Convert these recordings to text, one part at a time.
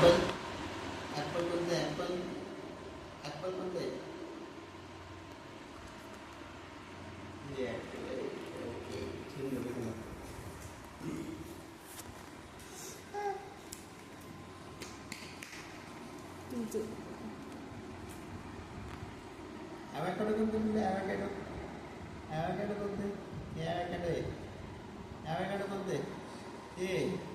Apple Apple कोणतं आहे Apple Apple कोणतं आहे हे ॲपल आहे ओके ठेवून देतो तुम्हाला ॲवॅकॅडो कोणतं म्हणलं ॲवॅकॅडो ॲवॅकॅडो कोणतं हे ॲवॅकॅडो आहे ॲवॅकॅडो कोणतं आहे ते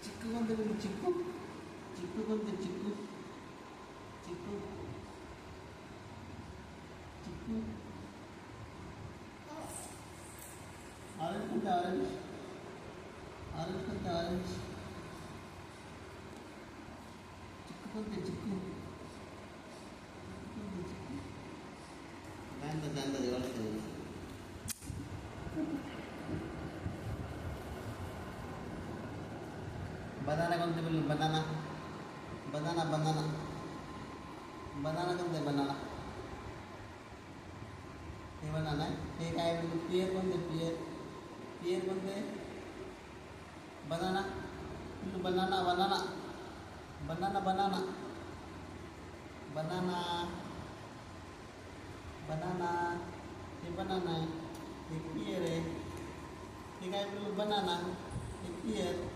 चिक्कू कोणतं कोणतं चिक्कू चिक्कू कोणतं चिक्कू चिक्कू चिक्कू ऑरेंज कोणतं ऑरेंज ऑरेंज कोणतं ऑरेंज चिक्कू कोणतं चिक्कू कोणतं चिक्कू जाणतं जेवण बनाना कोणते बोलले बनाना बनाना बनाना बनाना कोणते बनाना हे बनाना हे काय बोलतो पियर कोणते पियर पियर कोणते banana banana banana banana banana banana banana हे बनाना आहे हे पियर आहे हे काय बोललो बनाना हे पियर